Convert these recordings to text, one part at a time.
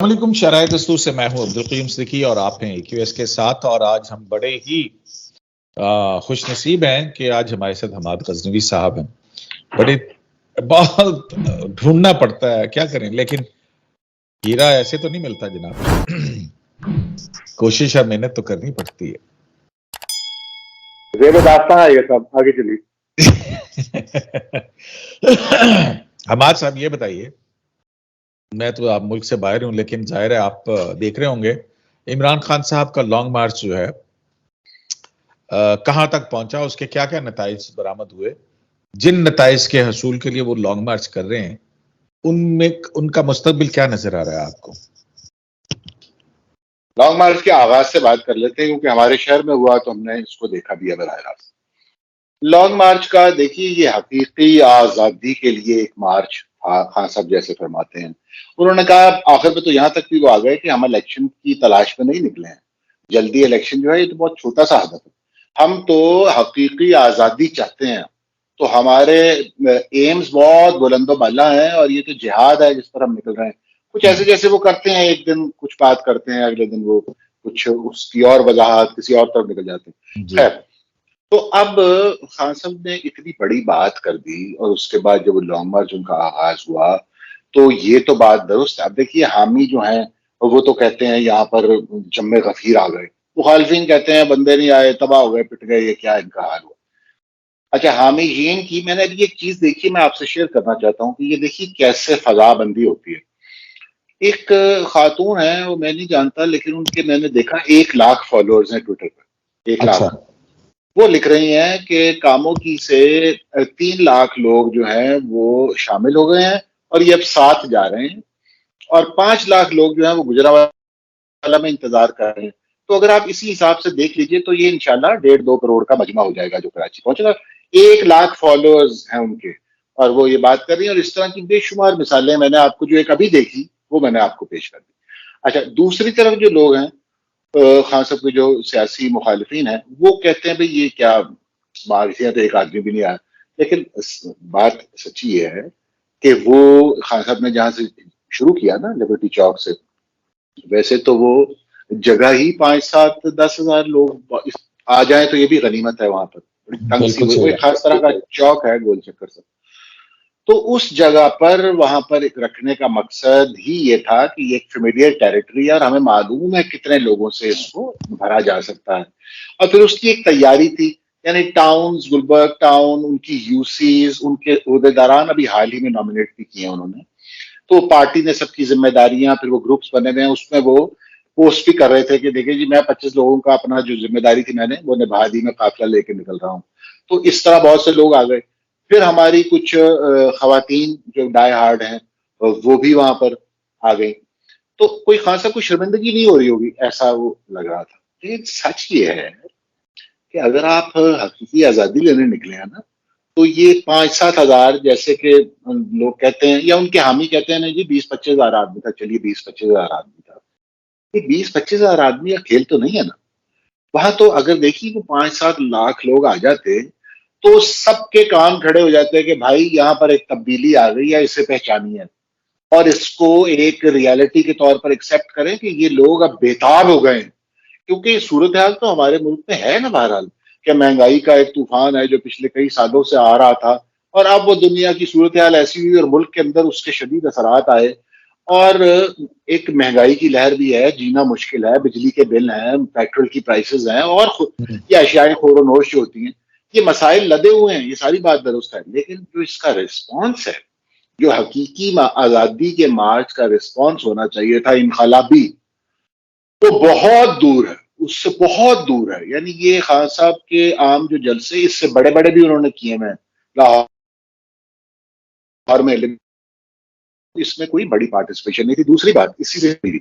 السلام علیکم شرائع دستور سے میں ہوں عبدالقیوم صدیقی اور آپ ہیں EQS کے ساتھ، اور آج ہم بڑے ہی خوش نصیب ہیں کہ آج ہمارے ساتھ حماد غزنوی صاحب ہیں. بڑے بہت ڈھونڈنا پڑتا ہے، کیا کریں، لیکن ہیرا ایسے تو نہیں ملتا جناب. کوشش اور محنت تو کرنی پڑتی ہے. زیب داستان ہے یہ سب. آگے چلیے. حماد صاحب یہ بتائیے، میں تو آپ ملک سے باہر ہوں لیکن ظاہر ہے آپ دیکھ رہے ہوں گے عمران خان صاحب کا لانگ مارچ جو ہے کہاں تک پہنچا، اس کے کیا کیا نتائج برآمد ہوئے، جن نتائج کے حصول کے لیے وہ لانگ مارچ کر رہے ہیں ان میں ان کا مستقبل کیا نظر آ رہا ہے آپ کو؟ لانگ مارچ کے آغاز سے بات کر لیتے ہیں کیونکہ ہمارے شہر میں ہوا تو ہم نے اس کو دیکھا بھی ہے براہ راست. لانگ مارچ کا دیکھیے، یہ حقیقی آزادی کے لیے ایک مارچ خان صاحب جیسے فرماتے ہیں. انہوں نے کہا آخر میں تو یہاں تک بھی وہ آ گئے کہ ہم الیکشن کی تلاش میں نہیں نکلے ہیں. جلدی الیکشن جو ہے یہ تو بہت چھوٹا سا ہدف ہے. ہم تو حقیقی آزادی چاہتے ہیں. تو ہمارے ایمز بہت بلند و بالا ہیں اور یہ تو جہاد ہے جس پر ہم نکل رہے ہیں. کچھ ایسے جیسے وہ کرتے ہیں، ایک دن کچھ بات کرتے ہیں، اگلے دن وہ کچھ اس کی اور وضاحت کسی اور طرف نکل جاتے ہیں. خیر، تو اب خان صاحب نے اتنی بڑی بات کر دی اور اس کے بعد جب وہ لانگ مارچ ان کا آغاز ہوا تو یہ تو بات درست ہے. اب دیکھیے حامی جو ہیں وہ تو کہتے ہیں یہاں پر جم غفیر آ گئے، مخالفین کہتے ہیں بندے نہیں آئے، تباہ ہو گئے، پٹ گئے، یہ کیا ان کا حال ہوا. اچھا، حامیین کی میں نے ابھی ایک چیز دیکھی، میں آپ سے شیئر کرنا چاہتا ہوں کہ یہ دیکھیے کیسے فضا بندی ہوتی ہے. ایک خاتون ہے، وہ میں نہیں جانتا لیکن ان کے میں نے دیکھا 1,00,000 فالوورز ہیں ٹویٹر پر. 1,00,000. وہ لکھ رہی ہیں کہ کاموں کی سے 3,00,000 لوگ جو ہیں وہ شامل ہو گئے ہیں اور یہ اب 7 جا رہے ہیں، اور 5,00,000 لوگ جو ہیں وہ گجرانوالہ میں انتظار کر رہے ہیں. تو اگر آپ اسی حساب سے دیکھ لیجئے تو یہ انشاءاللہ 1.5-2 کروڑ کا مجمع ہو جائے گا جو کراچی پہنچے گا. 1,00,000 فالوورز ہیں ان کے اور وہ یہ بات کر رہی ہیں، اور اس طرح کی بے شمار مثالیں میں نے آپ کو جو ایک ابھی دیکھی وہ میں نے آپ کو پیش کر دی. اچھا، دوسری طرف جو لوگ ہیں خان صاحب کے جو سیاسی مخالفین ہیں وہ کہتے ہیں بھئی یہ کیا مارچ، تو ایک آدمی بھی نہیں آیا. لیکن بات سچی یہ ہے کہ وہ خان صاحب نے جہاں سے شروع کیا نا لبرٹی چوک سے، ویسے تو وہ جگہ ہی 5-7-10 ہزار لوگ آ جائیں تو یہ بھی غنیمت ہے. وہاں پر بڑی تنگ سی ہوئی، وہ ایک خاص طرح کا چوک ہے گول چکر سے. تو اس جگہ پر وہاں پر ایک رکھنے کا مقصد ہی یہ تھا کہ یہ ایک فیملیئر ٹیریٹری ہے اور ہمیں معلوم ہے کتنے لوگوں سے اس کو بھرا جا سکتا ہے. اور پھر اس کی ایک تیاری تھی، یعنی ٹاؤنز، گلبرگ ٹاؤن، ان کی یوسیز، ان کے عہدیداران ابھی حال ہی میں نامنیٹ بھی کیے انہوں نے. تو پارٹی نے سب کی ذمہ داریاں، پھر وہ گروپس بنے ہوئے ہیں، اس میں وہ پوسٹ بھی کر رہے تھے کہ دیکھیں جی میں 25 لوگوں کا اپنا جو ذمہ داری تھی میں نے وہ نبھا دی، میں قافلہ لے کے نکل رہا ہوں. تو اس طرح بہت سے لوگ آ گئے. پھر ہماری کچھ خواتین جو ڈائی ہارڈ ہیں وہ بھی وہاں پر آ گئی. تو کوئی خاصا کوئی شرمندگی نہیں ہو رہی ہوگی ایسا وہ لگ رہا تھا. لیکن سچ یہ ہے کہ اگر آپ حقیقی آزادی لینے نکلے ہیں نا تو یہ 5-7 ہزار جیسے کہ لوگ کہتے ہیں یا ان کے حامی کہتے ہیں نا جی 20-25 ہزار آدمی تھا، چلیے 20-25 ہزار آدمی تھا. یہ 20-25 ہزار آدمی کا کھیل تو نہیں ہے نا. وہاں تو اگر دیکھیے کہ 5-7 لاکھ لوگ آ جاتے تو سب کے کان کھڑے ہو جاتے ہیں کہ بھائی یہاں پر ایک تبدیلی آ گئی ہے، اسے پہچانی ہے اور اس کو ایک ریالٹی کے طور پر ایکسپٹ کریں کہ یہ لوگ اب بےتاب ہو گئے ہیں. کیونکہ صورتحال تو ہمارے ملک میں ہے نا بہرحال کہ مہنگائی کا ایک طوفان ہے جو پچھلے کئی سالوں سے آ رہا تھا، اور اب وہ دنیا کی صورتحال ایسی ہوئی اور ملک کے اندر اس کے شدید اثرات آئے، اور ایک مہنگائی کی لہر بھی ہے، جینا مشکل ہے، بجلی کے بل ہیں، پیٹرول کی پرائسز ہیں، اور یہ اشیاء خور و نوش جو ہوتی ہیں، یہ مسائل لدے ہوئے ہیں. یہ ساری بات درست ہے، لیکن جو اس کا ریسپانس ہے، جو حقیقی آزادی کے مارچ کا ریسپانس ہونا چاہیے تھا انقلابی، وہ بہت دور ہے، اس سے بہت دور ہے. یعنی یہ خان صاحب کے عام جو جلسے اس سے بڑے بڑے بھی انہوں نے کیے ہیں لاہور میں، اس میں کوئی بڑی پارٹیسپیشن نہیں تھی. دوسری بات اسی سے بھی،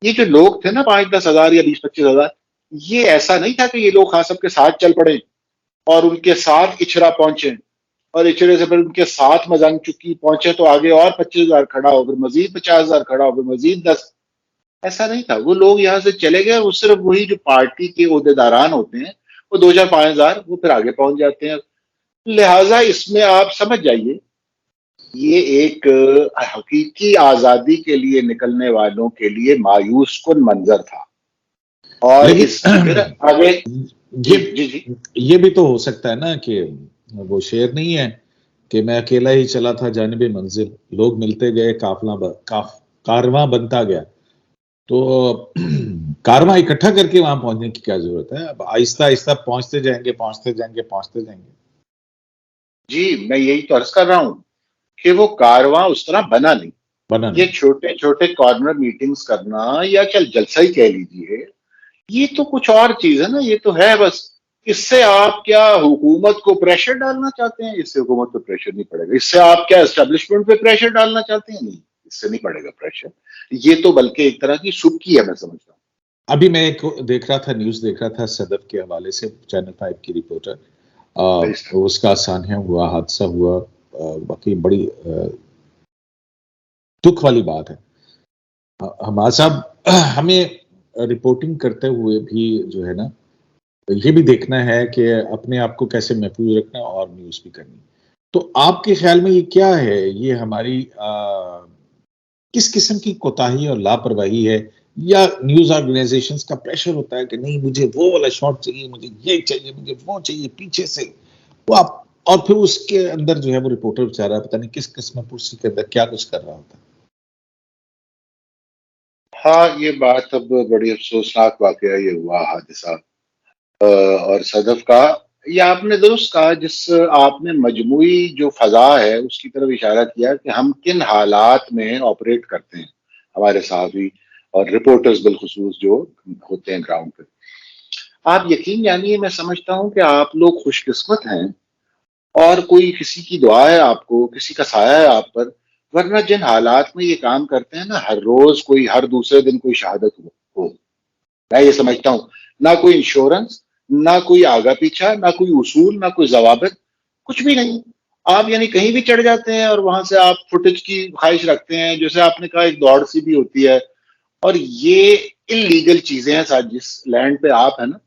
یہ جو لوگ تھے نا 5-10 ہزار یا 20-25 ہزار، یہ ایسا نہیں تھا کہ یہ لوگ خان صاحب کے ساتھ چل پڑے اور ان کے ساتھ اچھرا پہنچے اور اچھرے سے پھر ان کے ساتھ مزنگ چکی پہنچے تو آگے اور 25 ہزار کھڑا ہو، پھر مزید 50 ہزار کھڑا ہو، پھر مزید 10. ایسا نہیں تھا. وہ لوگ یہاں سے چلے گئے، وہ صرف وہی جو پارٹی کے عہدیداران ہوتے ہیں وہ 2,000-5,000 وہ پھر آگے پہنچ جاتے ہیں. لہٰذا اس میں آپ سمجھ جائیے یہ ایک حقیقی آزادی کے لیے نکلنے والوں کے لیے مایوس کن منظر تھا. اور اس پھر لیکن آگے. جی یہ جی جی. یہ بھی تو ہو سکتا ہے نا کہ وہ شعر نہیں ہے کہ میں اکیلا ہی چلا تھا جانب منزل، لوگ ملتے گئے، کارواں بنتا گیا. تو کارواں اکٹھا کر کے وہاں پہنچنے کی کیا ضرورت ہے؟ اب آہستہ آہستہ پہنچتے جائیں گے، پہنچتے جائیں گے، پہنچتے جائیں گے. جی میں یہی تو عرض کر رہا ہوں کہ وہ کارواں اس طرح بنا نہیں. بنا یہ نہیں. چھوٹے چھوٹے کارنر میٹنگز کرنا یا چل جلسہ ہی کہہ لیجیے، یہ تو کچھ اور چیز ہے نا. یہ تو ہے بس. اس سے آپ کیا حکومت کو پریشر ڈالنا چاہتے ہیں؟ اس سے حکومت پہ پریشر نہیں پڑے گا. اس سے آپ کیا اسٹیبلشمنٹ پہ پریشر ڈالنا چاہتے ہیں؟ نہیں، اس سے نہیں پڑے گا پریشر. یہ تو بلکہ ایک طرح کی سبکی ہے، میں سمجھتا ہوں. ابھی میں ایک دیکھ رہا تھا، نیوز دیکھ رہا تھا صدف کے حوالے سے، چینل 5 کی رپورٹر، اس کا سانحہ ہوا، حادثہ ہوا، باقی بڑی دکھ والی بات ہے. ہمارا صاحب ہمیں رپورٹنگ کرتے ہوئے بھی جو ہے نا یہ بھی دیکھنا ہے کہ اپنے آپ کو کیسے محفوظ رکھنا اور نیوز بھی کرنی. تو آپ کے خیال میں یہ کیا ہے؟ یہ ہماری کس قسم کی کوتاہی اور لاپرواہی ہے، یا نیوز آرگنائزیشنز کا پریشر ہوتا ہے کہ نہیں مجھے وہ والا شاٹ چاہیے، مجھے یہ چاہیے، مجھے وہ چاہیے، پیچھے سے وہ آپ، اور پھر اس کے اندر جو ہے وہ رپورٹر بیچارہ پتہ نہیں کس قسم پرسی کے اندر کیا کچھ کر رہا ہوتا ہے. ہاں یہ بات اب بڑی افسوسناک واقعہ یہ ہوا حادثہ اور صدف کا. یہ آپ نے درست کہا، جس آپ نے مجموعی جو فضا ہے اس کی طرف اشارہ کیا کہ ہم کن حالات میں آپریٹ کرتے ہیں، ہمارے صحافی اور رپورٹرز بالخصوص جو ہوتے ہیں گراؤنڈ پہ. آپ یقین جانیے میں سمجھتا ہوں کہ آپ لوگ خوش قسمت ہیں اور کوئی کسی کی دعا ہے آپ کو، کسی کا سایہ ہے آپ پر. ورنہ جن حالات میں یہ کام کرتے ہیں نا، ہر روز کوئی، ہر دوسرے دن کوئی شہادت ہو. میں یہ سمجھتا ہوں نہ کوئی انشورنس، نہ کوئی آگا پیچھا، نہ کوئی اصول، نہ کوئی ضوابط، کچھ بھی نہیں. آپ یعنی کہیں بھی چڑھ جاتے ہیں اور وہاں سے آپ فوٹیج کی خواہش رکھتے ہیں. جیسے آپ نے کہا ایک دوڑ سی بھی ہوتی ہے. اور یہ انلیگل چیزیں ہیں. جس لینڈ پہ آپ ہیں نا،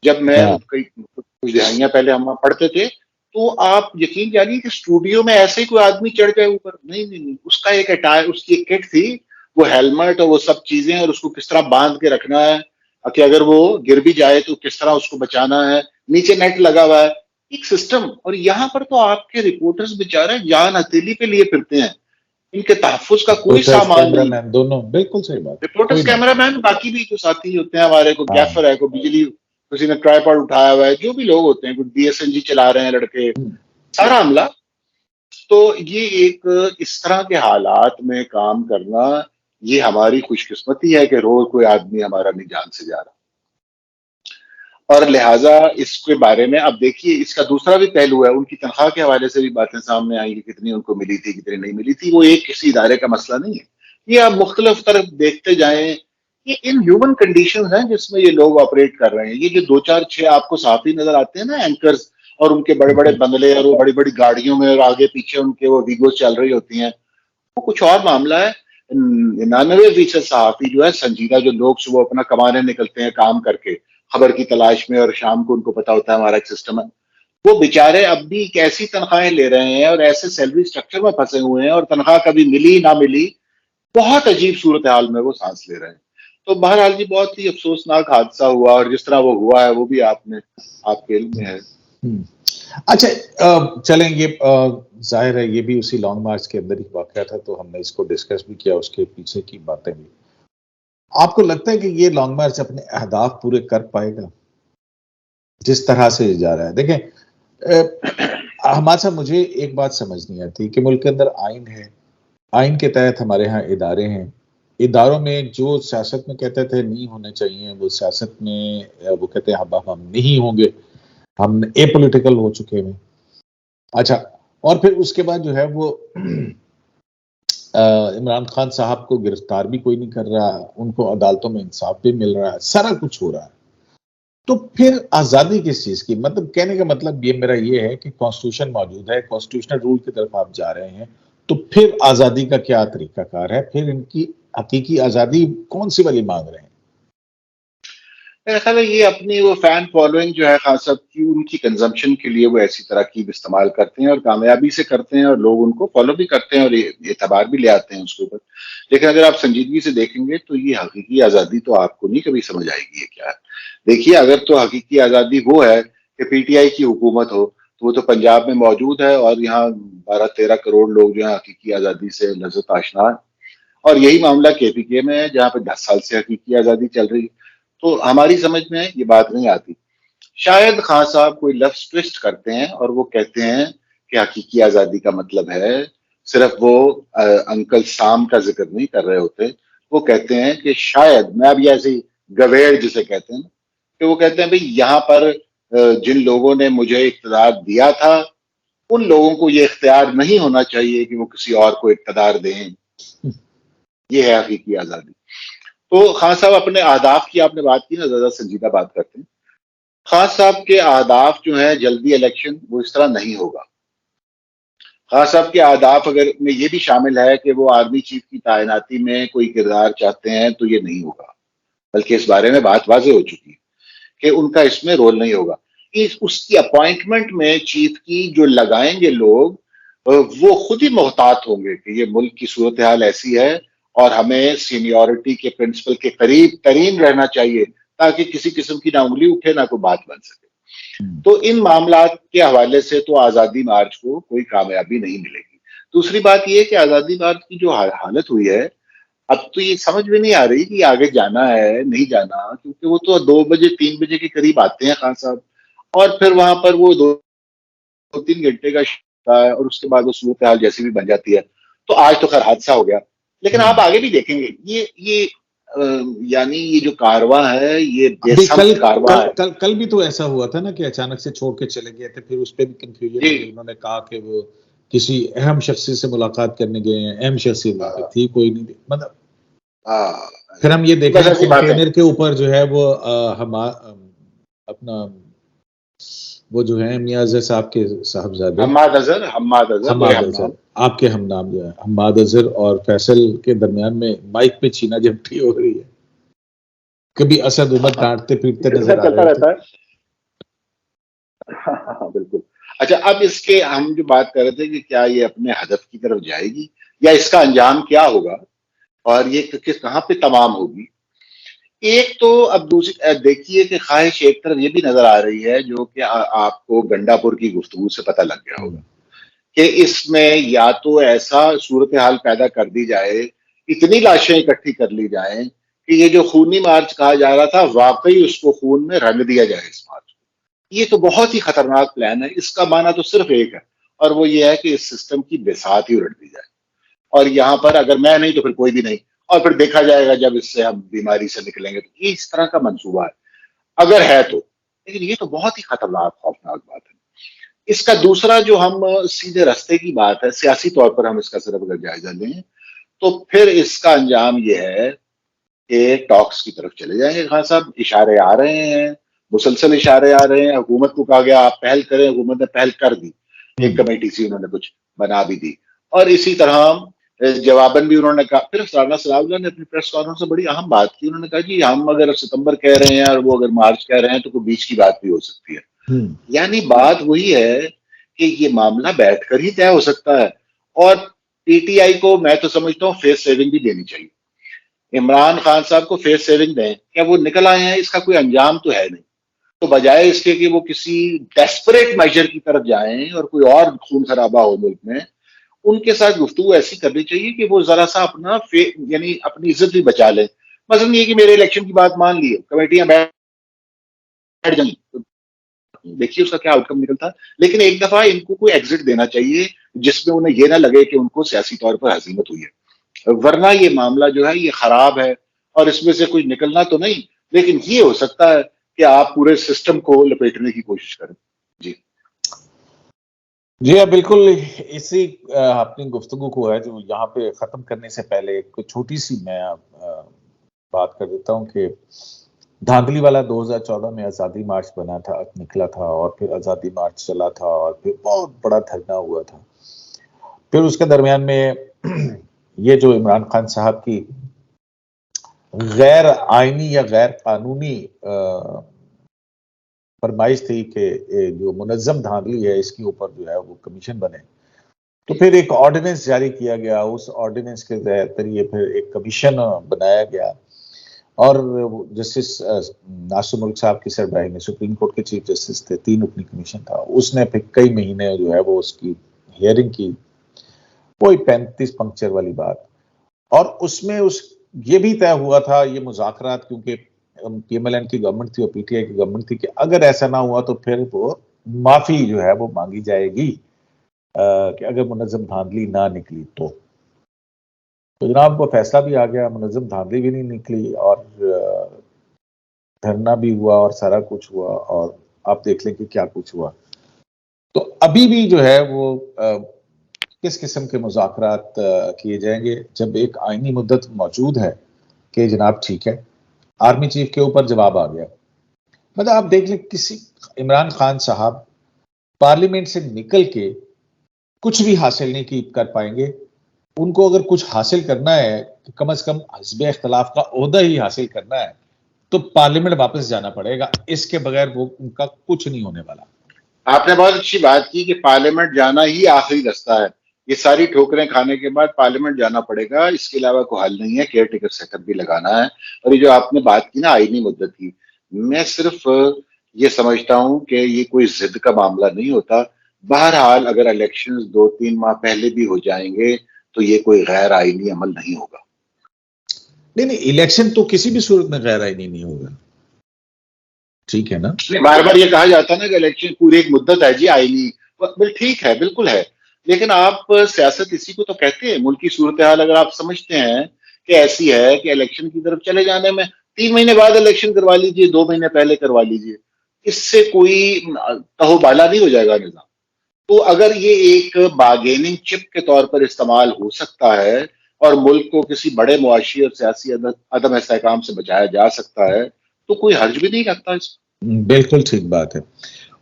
جب میں کچھ دہائیاں پہلے ہم پڑھتے تھے تو آپ یقین جانیے کہ اسٹوڈیو میں ایسے ہی کوئی آدمی چڑھ جائے اوپر، نہیں نہیں نہیں، اس کا ایک اٹائر، اس کی ایک کٹ تھی، وہ ہیلمٹ اور وہ سب چیزیں، اور اس کو کس طرح باندھ کے رکھنا ہے کہ اگر وہ گر بھی جائے تو کس طرح اس کو بچانا ہے. نیچے نیٹ لگا ہوا ہے، ایک سسٹم. اور یہاں پر تو آپ کے رپورٹرز بیچارے جان ہتھیلی پہ لیے پھرتے ہیں، ان کے تحفظ کا کوئی رپورٹرز، سامان کیمرہ نہیں. مین، دونوں بالکل صحیح بات، رپورٹرز، کوئی نہیں. کیمرہ مین، باقی بھی جو ساتھی ہوتے ہیں ہمارے، کو ہاں. گیفر ہے، کو بجلی، کسی نے ٹرائی پاڈ اٹھایا ہوا ہے، جو بھی لوگ ہوتے ہیں، کوئی ڈی ایس این جی چلا رہے ہیں لڑکے، سارا عملہ. تو یہ ایک اس طرح کے حالات میں کام کرنا، یہ ہماری خوش قسمتی ہے کہ روز کوئی آدمی ہمارا نہیں جان سے جا رہا. اور لہٰذا اس کے بارے میں اب دیکھیے، اس کا دوسرا بھی پہلو ہے. ان کی تنخواہ کے حوالے سے بھی باتیں سامنے آئیں کہ کتنی ان کو ملی تھی، کتنی نہیں ملی تھی. وہ ایک کسی ادارے کا مسئلہ نہیں ہے. یہ آپ مختلف طرف دیکھتے جائیں، یہ ان ہیومن کنڈیشنز ہیں جس میں یہ لوگ آپریٹ کر رہے ہیں. یہ جو 2 4 6 آپ کو صحافی نظر آتے ہیں نا، اینکرز، اور ان کے بڑے بڑے بنگلے اور وہ بڑی بڑی گاڑیوں میں، اور آگے پیچھے ان کے وہ ویگوز چل رہی ہوتی ہیں، وہ کچھ اور معاملہ ہے. 99% صحافی جو ہے سنجیدہ، جو لوگ صبح اپنا کمانے نکلتے ہیں کام کر کے خبر کی تلاش میں، اور شام کو ان کو پتا ہوتا ہے ہمارا ایک سسٹم ہے، وہ بیچارے اب بھی ایک ایسی تنخواہیں لے رہے ہیں اور ایسے سیلری سٹرکچر میں پھنسے ہوئے ہیں، اور تنخواہ کبھی ملی نہ ملی، بہت عجیب صورتحال میں وہ سانس لے رہے ہیں. تو بہرحال جی بہت ہی افسوسناک حادثہ ہوا، اور جس طرح وہ ہوا ہے وہ بھی آپ کے علم میں ہے. اچھا، چلیں، یہ ظاہر ہے یہ بھی اسی لانگ مارچ کے اندر ہی واقعہ تھا، تو ہم نے اس کو ڈسکس بھی کیا، اس کے پیچھے کی باتیں بھی. آپ کو لگتا ہے کہ یہ لانگ مارچ اپنے اہداف پورے کر پائے گا جس طرح سے جا رہا ہے؟ دیکھیں ہمارے ساتھ، مجھے ایک بات سمجھ نہیں آتی کہ ملک کے اندر آئین ہے، آئین کے تحت ہمارے ہاں ادارے ہیں. اداروں میں جو سیاست میں کہتے تھے نہیں ہونے چاہیے، وہ سیاست میں وہ کہتے ہیں اب ہم نہیں ہوں گے، ہم اے پولیٹیکل ہو چکے ہیں. اچھا، اور پھر اس کے بعد جو ہے وہ عمران خان صاحب کو گرفتار بھی کوئی نہیں کر رہا، ان کو عدالتوں میں انصاف بھی مل رہا ہے، سارا کچھ ہو رہا ہے. تو پھر آزادی کس چیز کی؟ مطلب کہنے کا مطلب یہ میرا یہ ہے کہ کانسٹیٹیوشن موجود ہے، کانسٹیٹیوشنل رول کی طرف آپ جا رہے ہیں، تو پھر آزادی کا کیا طریقہ کار ہے؟ پھر ان کی حقیقی آزادی کون سی والی مانگ رہے ہیں؟ میرا خیال ہے یہ اپنی وہ فین فالوئنگ جو ہے خان صاحب کی، ان کی کنزمپشن کے لیے وہ ایسی تراکیب استعمال کرتے ہیں اور کامیابی سے کرتے ہیں، اور لوگ ان کو فالو بھی کرتے ہیں اور اعتبار بھی لے آتے ہیں اس کے اوپر. لیکن اگر آپ سنجیدگی سے دیکھیں گے تو یہ حقیقی آزادی تو آپ کو نہیں کبھی سمجھ آئے گی یہ کیا ہے. دیکھیے اگر تو حقیقی آزادی وہ ہے کہ پی ٹی آئی کی حکومت ہو تو وہ تو پنجاب میں موجود ہے، اور یہاں 12-13 کروڑ لوگ جو ہیں حقیقی آزادی سے لذت آشنا ہیں. اور یہی معاملہ کے پی کے میں ہے جہاں پہ 10 سال سے حقیقی آزادی چل رہی ہے. تو ہماری سمجھ میں یہ بات نہیں آتی. شاید خان صاحب کوئی لفظ ٹوسٹ کرتے ہیں اور وہ کہتے ہیں کہ حقیقی آزادی کا مطلب ہے، صرف وہ انکل سام کا ذکر نہیں کر رہے ہوتے، وہ کہتے ہیں کہ شاید میں اب یہ ایسے گویڑ جسے کہتے ہیں کہ وہ کہتے ہیں بھئی یہاں پر جن لوگوں نے مجھے اقتدار دیا تھا ان لوگوں کو یہ اختیار نہیں ہونا چاہیے کہ وہ کسی اور کو اقتدار دیں. یہ ہے حقیقی آزادی. تو خان صاحب اپنے اہداف کی آپ نے بات کی نا، زیادہ سنجیدہ بات کرتے ہیں. خان صاحب کے اہداف جو ہیں جلدی الیکشن، وہ اس طرح نہیں ہوگا. خان صاحب کے اہداف اگر میں یہ بھی شامل ہے کہ وہ آرمی چیف کی تعیناتی میں کوئی کردار چاہتے ہیں تو یہ نہیں ہوگا، بلکہ اس بارے میں بات واضح ہو چکی ہے کہ ان کا اس میں رول نہیں ہوگا. اس کی اپوائنٹمنٹ میں چیف کی جو لگائیں گے لوگ وہ خود ہی محتاط ہوں گے کہ یہ ملک کی صورتحال ایسی ہے اور ہمیں سینیورٹی کے پرنسپل کے قریب ترین رہنا چاہیے تاکہ کسی قسم کی نہ انگلی اٹھے نہ کوئی بات بن سکے. تو ان معاملات کے حوالے سے تو آزادی مارچ کو کوئی کامیابی نہیں ملے گی. دوسری بات یہ کہ آزادی مارچ کی جو حالت ہوئی ہے اب تو یہ سمجھ میں نہیں آ رہی کہ آگے جانا ہے نہیں جانا، کیونکہ وہ تو 2 بجے 3 بجے کے قریب آتے ہیں خان صاحب، اور پھر وہاں پر وہ 2-3 گھنٹے کا ہے اور اس کے بعد وہ صورتحال جیسی بھی بن جاتی ہے. تو آج تو خیر حادثہ ہو گیا، لیکن آپ آگے بھی دیکھیں گے یہ یعنی یہ جو کارواں ہے یہ بے سمت کارواں ہے. کل بھی تو ایسا ہوا تھا نا کہ اچانک سے چھوڑ کے چلے گئے تھے، پھر اس پہ بھی کنفیوژن ہوئی. انہوں نے کہا کہ وہ کسی اہم شخص سے ملاقات کرنے گئے ہیں، اہم شخصیت تھی کوئی نہیں، مطلب پھر ہم یہ دیکھیں کنٹینر کے اوپر جو ہے وہ اپنا وہ جو ہیں میاں اظہر صاحب کے صاحبزادے حماد اظہر آپ کے ہم نام جو ہے حماد اظہر اور فیصل کے درمیان میں مائک پہ چھینا جھپٹی ہو رہی ہے. کبھی اسد عمر ڈانٹتے پیٹتے نظر آ رہے رہتا ہے. بالکل. اچھا اب اس کے ہم جو بات کر رہے تھے کہ کیا یہ اپنے ہدف کی طرف جائے گی یا اس کا انجام کیا ہوگا اور یہ کہاں پہ تمام ہوگی. ایک تو اب دوسری دیکھیے کہ خواہش ایک طرف یہ بھی نظر آ رہی ہے جو کہ آپ کو گنڈا پور کی گفتگو سے پتہ لگ گیا ہوگا کہ اس میں یا تو ایسا صورتحال پیدا کر دی جائے، اتنی لاشیں اکٹھی کر لی جائیں کہ یہ جو خونی مارچ کہا جا رہا تھا واقعی اس کو خون میں رنگ دیا جائے اس مارچ کو. یہ تو بہت ہی خطرناک پلان ہے. اس کا معنی تو صرف ایک ہے اور وہ یہ ہے کہ اس سسٹم کی بساط ہی الٹ دی جائے، اور یہاں پر اگر میں نہیں تو پھر کوئی بھی نہیں، اور پھر دیکھا جائے گا جب اس سے ہم بیماری سے نکلیں گے. تو یہ اس طرح کا منصوبہ ہے اگر ہے تو، لیکن یہ تو بہت ہی خطرناک خوفناک بات ہے. اس کا دوسرا جو ہم سیدھے رستے کی بات ہے، سیاسی طور پر ہم اس کا صرف اگر جائزہ لیں تو پھر اس کا انجام یہ ہے کہ ٹاکس کی طرف چلے جائیں گے. خان صاحب اشارے آ رہے ہیں، مسلسل اشارے آ رہے ہیں. حکومت کو کہا گیا آپ پہل کریں، حکومت نے پہل کر دی، ایک کمیٹی سی انہوں نے کچھ بنا بھی دی، اور اسی طرح جواباً بھی انہوں نے کہا. پھر رانا ثناء اللہ نے اپنی پریس کانفرنس سے بڑی اہم بات کی. انہوں نے کہا جی ہم اگر ستمبر کہہ رہے ہیں اور وہ اگر مارچ کہہ رہے ہیں تو کوئی بیچ کی بات بھی ہو سکتی ہے. یعنی بات وہی ہے کہ یہ معاملہ بیٹھ کر ہی طے ہو سکتا ہے. اور پی ٹی آئی کو میں تو سمجھتا ہوں فیس سیونگ بھی دینی چاہیے. عمران خان صاحب کو فیس سیونگ دیں، کیا وہ نکل آئے ہیں، اس کا کوئی انجام تو ہے نہیں. تو بجائے اس کے کہ وہ کسی ڈیسپریٹ میجر کی طرف جائیں اور کوئی اور خون خرابہ ہو ملک میں، ان کے ساتھ گفتگو ایسی کرنی چاہیے کہ وہ ذرا سا اپنا یعنی اپنی عزت بھی بچا لیں. مثلا یہ کہ میرے الیکشن کی بات مان لی، کمیٹیاں بیٹھ جائیں، دیکھیے اس کا کیا آؤٹ کم نکلتا. لیکن ایک دفعہ ان کو کوئی ایگزٹ دینا چاہیے جس میں انہیں یہ نہ لگے کہ ان کو سیاسی طور پر ہزیمت ہوئی ہے، ورنہ یہ معاملہ جو ہے یہ خراب ہے اور اس میں سے کوئی نکلنا تو نہیں، لیکن یہ ہو سکتا ہے کہ آپ پورے سسٹم کو لپیٹنے کی کوشش کریں. جی ہاں بالکل. اسی اپنی گفتگو کو ہے جو یہاں پہ ختم کرنے سے پہلے ایک چھوٹی سی میں بات کر دیتا ہوں کہ دھاندلی والا 2014 میں آزادی مارچ بنا تھا، نکلا تھا، اور پھر آزادی مارچ چلا تھا اور پھر بہت بڑا دھرنا ہوا تھا. پھر اس کے درمیان میں یہ جو عمران خان صاحب کی غیر آئینی یا غیر قانونی فرمائش تھی کہ جو منظم دھاندلی ہے اس کے اوپر جو ہے وہ کمیشن بنے، تو پھر ایک آرڈیننس جاری کیا گیا، اس آرڈیننس کے ذریعے پھر ایک کمیشن بنایا گیا، اور جسٹس ناصر ملک صاحب کی سربراہی میں سپریم کورٹ کے چیف جسٹس تھے، 3 رکنی کمیشن تھا، اس نے پھر کئی مہینے جو ہے وہ اس کی ہیئرنگ کی، وہی 35 پنکچر والی بات، اور اس میں یہ بھی طے ہوا تھا، یہ مذاکرات، کیونکہ پی ایم ایل این کی گورنمنٹ تھی اور پی ٹی آئی کی گورنمنٹ تھی، کہ اگر ایسا نہ ہوا تو پھر وہ معافی جو ہے وہ مانگی جائے گی، کہ اگر منظم دھاندلی نہ نکلی تو جناب وہ فیصلہ بھی آ گیا، منظم دھاندلی بھی نہیں نکلی، اور دھرنا بھی ہوا اور سارا کچھ ہوا، اور آپ دیکھ لیں کہ کیا کچھ ہوا۔ تو ابھی بھی جو ہے وہ کس قسم کے مذاکرات کیے جائیں گے جب ایک آئینی مدت موجود ہے کہ جناب ٹھیک ہے، آرمی چیف کے اوپر جواب آ گیا، مطلب آپ دیکھ لیں کسی عمران خان صاحب پارلیمنٹ سے نکل کے کچھ بھی حاصل نہیں کر پائیں گے، ان کو اگر کچھ حاصل کرنا ہے، کم از کم حزب اختلاف کا عہدہ ہی حاصل کرنا ہے، تو پارلیمنٹ واپس جانا پڑے گا، اس کے بغیر وہ ان کا کچھ نہیں ہونے والا۔ آپ نے بہت اچھی بات کی کہ پارلیمنٹ جانا ہی آخری رستہ ہے، یہ ساری ٹھوکریں کھانے کے بعد پارلیمنٹ جانا پڑے گا، اس کے علاوہ کوئی حل نہیں ہے، کیئر ٹیکر سیٹ اپ بھی لگانا ہے۔ اور یہ جو آپ نے بات کی نا آئینی مدت کی، میں صرف یہ سمجھتا ہوں کہ یہ کوئی ضد کا معاملہ نہیں ہوتا، بہرحال اگر الیکشنز 2-3 ماہ پہلے بھی ہو جائیں گے تو یہ کوئی غیر آئینی عمل نہیں ہوگا۔ نہیں، الیکشن تو کسی بھی صورت میں غیر آئینی نہیں ہوگا، ٹھیک ہے نا؟ بار بار یہ کہا جاتا ہے نا کہ الیکشن پوری ایک مدت ہے جی آئینی، ٹھیک ہے، بالکل ہے، لیکن آپ سیاست اسی کو تو کہتے ہیں، ملکی صورتحال اگر آپ سمجھتے ہیں کہ ایسی ہے کہ الیکشن کی طرف چلے جانے میں 3 مہینے بعد الیکشن کروا لیجئے، 2 مہینے پہلے کروا لیجئے، اس سے کوئی تہو بالا نہیں ہو جائے گا نظام۔ تو اگر یہ ایک بارگیننگ چپ کے طور پر استعمال ہو سکتا ہے اور ملک کو کسی بڑے معاشی اور سیاسی عدم استحکام سے بچایا جا سکتا ہے تو کوئی حرج بھی نہیں لگتا اس میں۔ بالکل ٹھیک بات ہے،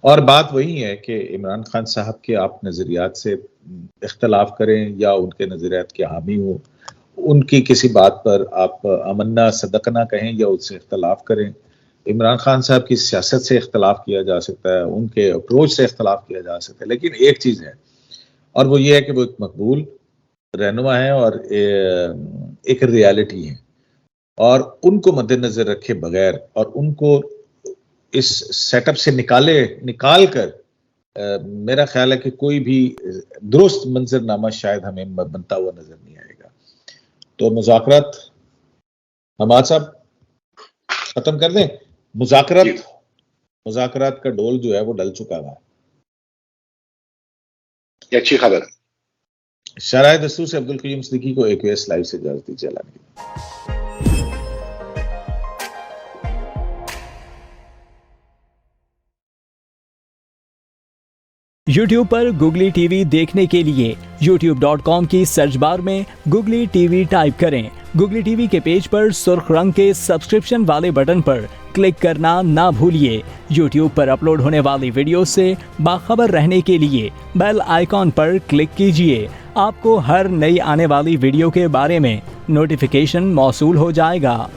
اور بات وہی ہے کہ عمران خان صاحب کے آپ نظریات سے اختلاف کریں یا ان کے نظریات کے حامی ہوں، ان کی کسی بات پر آپ امنا صدقنا کہیں یا اس سے اختلاف کریں، عمران خان صاحب کی سیاست سے اختلاف کیا جا سکتا ہے، ان کے اپروچ سے اختلاف کیا جا سکتا ہے، لیکن ایک چیز ہے، اور وہ یہ ہے کہ وہ ایک مقبول رہنما ہے اور ایک ریالٹی ہے، اور ان کو مد نظر رکھے بغیر اور ان کو اس سیٹ اپ سے نکال کر میرا خیال ہے کہ کوئی بھی درست منظر نامہ شاید ہمیں بنتا ہوا نظر نہیں آئے گا۔ تو مذاکرات حماد صاحب ختم کر دیں، مذاکرات کا ڈول جو ہے وہ ڈل چکا ہے، یہ اچھی خبر ہے۔ شرائع دستور سے عبدالقیوم صدیقی کو AQS لائیو سے اجازت دیجیے، اللہ نے یوٹیوب پر گوگلی ٹی وی دیکھنے کے لیے youtube.com کی سرچ بار میں گوگلی ٹی وی ٹائپ کریں۔ گوگلی ٹی وی کے پیج پر سرخ رنگ کے سبسکرپشن والے بٹن پر کلک کرنا نہ بھولیے۔ یوٹیوب پر اپلوڈ ہونے والی ویڈیو سے باخبر رہنے کے لیے بیل آئیکن پر کلک کیجیے۔ آپ کو ہر نئی آنے والی ویڈیو کے بارے میں نوٹیفیکیشن موصول ہو جائے گا۔